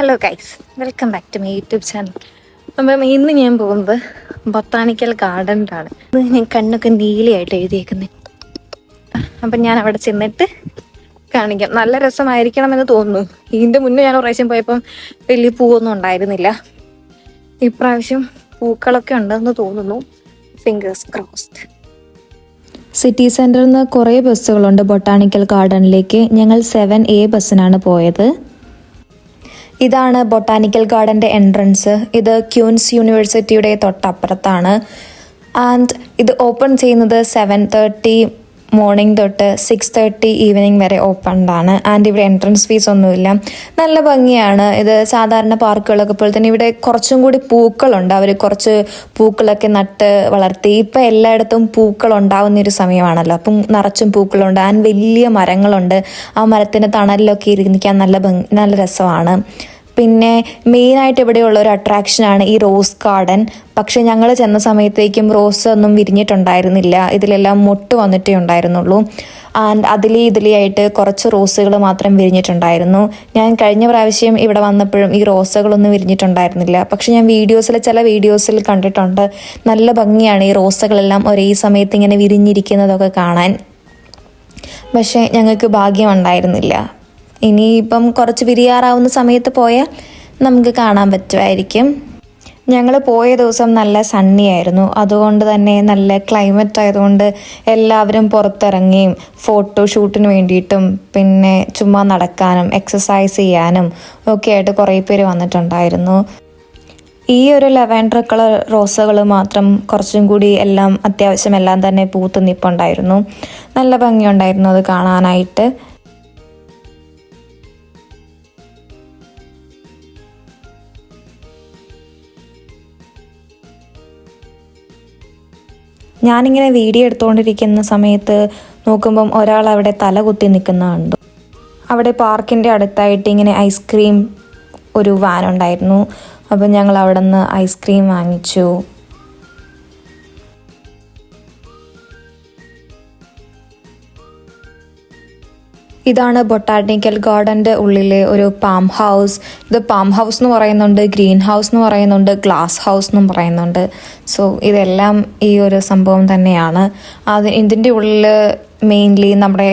Hello guys, welcome back to my YouTube channel. അപ്പം ഇന്ന് ഞാൻ പോകുന്നത് ബൊട്ടാണിക്കൽ ഗാർഡനിലാണ്. ഞാൻ കണ്ണൊക്കെ നീലയായിട്ട് എഴുതിയേക്കുന്നത്. അപ്പം ഞാൻ അവിടെ ചെന്നിട്ട് കാണിക്കാം. നല്ല രസമായിരിക്കണമെന്ന് തോന്നുന്നു. ഇതിൻ്റെ മുന്നേ ഞാൻ ഒരു പ്രാവശ്യം പോയപ്പം വലിയ പൂവൊന്നും ഉണ്ടായിരുന്നില്ല. ഇപ്രാവശ്യം പൂക്കളൊക്കെ ഉണ്ടെന്ന് തോന്നുന്നു. Fingers crossed. സിറ്റി സെൻറ്ററിൽ നിന്ന് കുറേ ബസ്സുകളുണ്ട് ബൊട്ടാണിക്കൽ ഗാർഡനിലേക്ക്. ഞങ്ങൾ 7A ബസ്സിനാണ് പോയത്. ഇതാണ് ബൊട്ടാണിക്കൽ ഗാർഡൻ്റെ എൻട്രൻസ്. ഇത് ക്യൂൻസ് യൂണിവേഴ്സിറ്റിയുടെ തൊട്ടപ്പുറത്താണ്. ആൻഡ് ഇത് ഓപ്പൺ ചെയ്യുന്നത് 7:30 മോർണിംഗ് തൊട്ട് 6:30 ഈവനിങ് വരെ ഓപ്പൺഡാണ്. ആൻഡ് ഇവിടെ എൻട്രൻസ് ഫീസ് ഒന്നുമില്ല. നല്ല ഭംഗിയാണ്. ഇത് സാധാരണ പാർക്കുകളൊക്കെ പോലെ തന്നെ ഇവിടെ കുറച്ചും കൂടി പൂക്കളുണ്ട്. അവർ കുറച്ച് പൂക്കളൊക്കെ നട്ട് വളർത്തി. ഇപ്പം എല്ലായിടത്തും പൂക്കൾ ഉണ്ടാവുന്നൊരു സമയമാണല്ലോ, അപ്പം നിറച്ചും പൂക്കളുണ്ട്. ആൻഡ് വലിയ മരങ്ങളുണ്ട്. ആ മരത്തിൻ്റെ തണലിലൊക്കെ ഇരിക്കാൻ നല്ല രസമാണ്. പിന്നെ മെയിനായിട്ട് ഇവിടെയുള്ള ഒരു അട്രാക്ഷനാണ് ഈ റോസ് ഗാർഡൻ. പക്ഷേ ഞങ്ങൾ ചെന്ന സമയത്തേക്കും റോസ് ഒന്നും വിരിഞ്ഞിട്ടുണ്ടായിരുന്നില്ല. ഇതിലെല്ലാം മൊട്ട് വന്നിട്ടേ ഉണ്ടായിരുന്നുള്ളൂ. ആൻഡ് ഇതിലെയായിട്ട് കുറച്ച് റോസുകൾ മാത്രം വിരിഞ്ഞിട്ടുണ്ടായിരുന്നു. ഞാൻ കഴിഞ്ഞ പ്രാവശ്യം ഇവിടെ വന്നപ്പോഴും ഈ റോസുകളൊന്നും വിരിഞ്ഞിട്ടുണ്ടായിരുന്നില്ല. പക്ഷെ ഞാൻ ചില വീഡിയോസിൽ കണ്ടിട്ടുണ്ട്. നല്ല ഭംഗിയാണ് ഈ റോസുകളെല്ലാം ഒരേ സമയത്ത് ഇങ്ങനെ വിരിഞ്ഞിരിക്കുന്നതൊക്കെ കാണാൻ. പക്ഷേ ഞങ്ങൾക്ക് ഭാഗ്യമുണ്ടായിരുന്നില്ല. ഇനിയിപ്പം കുറച്ച് വിരിയാറാവുന്ന സമയത്ത് പോയാൽ നമുക്ക് കാണാൻ പറ്റുമായിരിക്കും. ഞങ്ങൾ പോയ ദിവസം നല്ല സണ്ണി ആയിരുന്നു. അതുകൊണ്ട് തന്നെ നല്ല ക്ലൈമറ്റ് ആയതുകൊണ്ട് എല്ലാവരും പുറത്തിറങ്ങിയും ഫോട്ടോഷൂട്ടിന് വേണ്ടിയിട്ടും പിന്നെ ചുമ്മാ നടക്കാനും എക്സസൈസ് ചെയ്യാനും ഒക്കെ ആയിട്ട് കുറേ പേര് വന്നിട്ടുണ്ടായിരുന്നു. ഈ ഒരു ലെവൻഡർ കളർ റോസുകൾ മാത്രം കുറച്ചും കൂടി എല്ലാം അത്യാവശ്യം എല്ലാം തന്നെ പൂത്ത് നിൽപ്പുണ്ടായിരുന്നു. നല്ല ഭംഗിയുണ്ടായിരുന്നു അത് കാണാനായിട്ട്. ഞാനിങ്ങനെ വീഡിയോ എടുത്തുകൊണ്ടിരിക്കുന്ന സമയത്ത് നോക്കുമ്പം ഒരാൾ അവിടെ തല കുത്തി നിൽക്കുന്ന കണ്ടു. അവിടെ പാർക്കിൻ്റെ അടുത്തായിട്ട് ഇങ്ങനെ ഐസ്ക്രീം ഒരു വാൻ ഉണ്ടായിരുന്നു. അപ്പം ഞങ്ങൾ അവിടെ നിന്ന് ഐസ്ക്രീം വാങ്ങിച്ചു. ഇതാണ് ബൊട്ടാണിക്കൽ ഗാർഡൻ്റെ ഉള്ളിലെ ഒരു പാം ഹൗസ്. ഇത് പാം ഹൗസ് എന്ന് പറയുന്നുണ്ട്, ഗ്രീൻ ഹൗസ് എന്ന് പറയുന്നുണ്ട്, ഗ്ലാസ് ഹൗസ് എന്നും പറയുന്നുണ്ട്. സോ ഇതെല്ലാം ഈ ഒരു സംഭവം തന്നെയാണ്. ഇതിൻ്റെ ഉള്ളിൽ മെയിൻലി നമ്മുടെ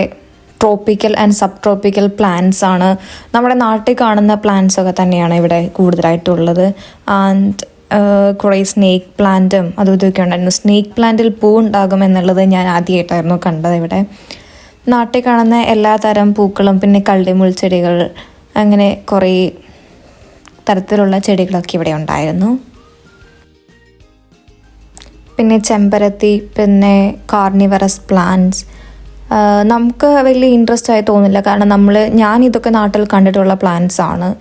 tropical and sub tropical plants ആണ്. നമ്മുടെ നാട്ടിൽ കാണുന്ന പ്ലാന്റ്സ് ഒക്കെ തന്നെയാണ് ഇവിടെ കൂടുതലായിട്ടുള്ളത്. ആൻഡ് കുറേ സ്നേക്ക് പ്ലാന്റും അതും ഇതൊക്കെ ഉണ്ടായിരുന്നു. സ്നേക്ക് പ്ലാന്റിൽ പൂ ഉണ്ടാകുമെന്നുള്ളത് ഞാൻ ആദ്യമായിട്ടായിരുന്നു കണ്ടത്. ഇവിടെ നാട്ടിൽ കാണുന്ന എല്ലാ തരം പൂക്കളും പിന്നെ കള്ളിമുൾ ചെടികൾ അങ്ങനെ കുറേ തരത്തിലുള്ള ചെടികളൊക്കെ ഇവിടെ ഉണ്ടായിരുന്നു. പിന്നെ ചെമ്പരത്തി, പിന്നെ കാർണിവറസ് പ്ലാന്റ്സ് നമുക്ക് വലിയ ഇൻട്രസ്റ്റ് ആയി തോന്നില്ല. കാരണം ഞാൻ ഇതൊക്കെ നാട്ടിൽ കണ്ടിട്ടുള്ള പ്ലാന്റ്സ് ആണ്.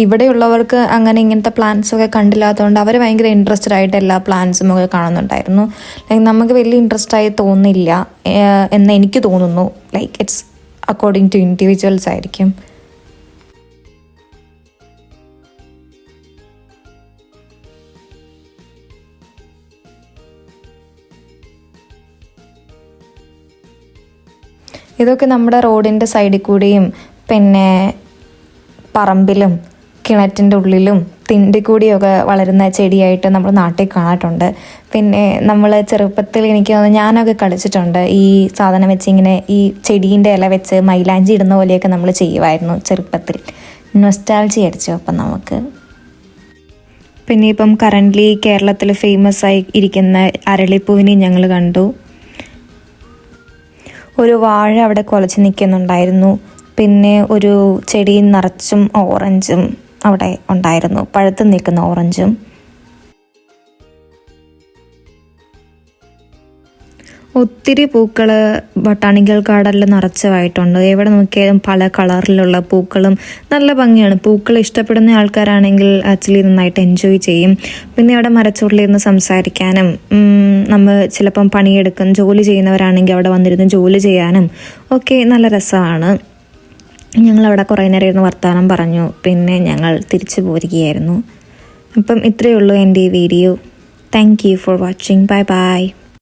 ഇവിടെയുള്ളവർക്ക് അങ്ങനെ ഇങ്ങനത്തെ പ്ലാന്റ്സ് ഒക്കെ കണ്ടില്ലാത്തതുകൊണ്ട് അവർ ഭയങ്കര ഇൻട്രസ്റ്റഡ് ആയിട്ട് എല്ലാ പ്ലാന്റ്സും ഒക്കെ കാണുന്നുണ്ടായിരുന്നു. നമുക്ക് വലിയ ഇൻട്രസ്റ്റ് ആയി തോന്നില്ല എന്ന് എനിക്ക് തോന്നുന്നു. ഇറ്റ്സ് അക്കോർഡിംഗ് ടു ഇൻഡിവിജ്വൽസ് ആയിരിക്കും. ഇതൊക്കെ നമ്മുടെ റോഡിൻ്റെ സൈഡിൽ കൂടിയും പിന്നെ പറമ്പിലും കിണറ്റിൻ്റെ ഉള്ളിലും തിണ്ടി കൂടിയൊക്കെ വളരുന്ന ചെടിയായിട്ട് നമ്മൾ നാട്ടിൽ കാണാറുണ്ട്. പിന്നെ നമ്മൾ ചെറുപ്പത്തിൽ എനിക്ക് തോന്നുന്നു ഞാനൊക്കെ കളിച്ചിട്ടുണ്ട്. ഈ സാധനം വെച്ച് ഇങ്ങനെ ഈ ചെടീൻ്റെ ഇല വെച്ച് മൈലാഞ്ചി ഇടുന്ന പോലെയൊക്കെ നമ്മൾ ചെയ്യുമായിരുന്നു ചെറുപ്പത്തിൽ. നൊസ്റ്റാൾജി അടിച്ചു അപ്പം നമുക്ക്. പിന്നെ ഇപ്പം കറൻ്റ്ലി കേരളത്തിൽ ഫേമസ് ആയി ഇരിക്കുന്ന അരളിപ്പൂവിനെ ഞങ്ങൾ കണ്ടു. ഒരു വാഴ അവിടെ കുലച്ച് നിൽക്കുന്നുണ്ടായിരുന്നു. പിന്നെ ഒരു ചെടി നിറച്ചും ഓറഞ്ചും അവിടെ ഉണ്ടായിരുന്നു, പഴുത്ത് നിൽക്കുന്ന ഓറഞ്ചും. ഒത്തിരി പൂക്കൾ ബൊട്ടാണിക്കൽ ഗാർഡനിൽ നിറച്ചതായിട്ടുണ്ട്. എവിടെ നോക്കിയാലും പല കളറിലുള്ള പൂക്കളും നല്ല ഭംഗിയാണ്. പൂക്കൾ ഇഷ്ടപ്പെടുന്ന ആൾക്കാരാണെങ്കിൽ ആക്ച്വലി നന്നായിട്ട് എൻജോയ് ചെയ്യും. പിന്നെ അവിടെ മരച്ചുവട്ടിലിരുന്ന് സംസാരിക്കാനും നമ്മൾ ചിലപ്പം ജോലി ചെയ്യുന്നവരാണെങ്കിൽ അവിടെ വന്നിരുന്ന് ജോലി ചെയ്യാനും ഒക്കെ നല്ല രസമാണ്. ഞങ്ങളവിടെ കുറേ നേരം ഇരുന്ന് വർത്തമാനം പറഞ്ഞു. പിന്നെ ഞങ്ങൾ തിരിച്ചു പോരുകയായിരുന്നു. അപ്പം ഇത്രയേ ഉള്ളൂ എൻ്റെ ഈ video. Thank you for watching. Bye bye.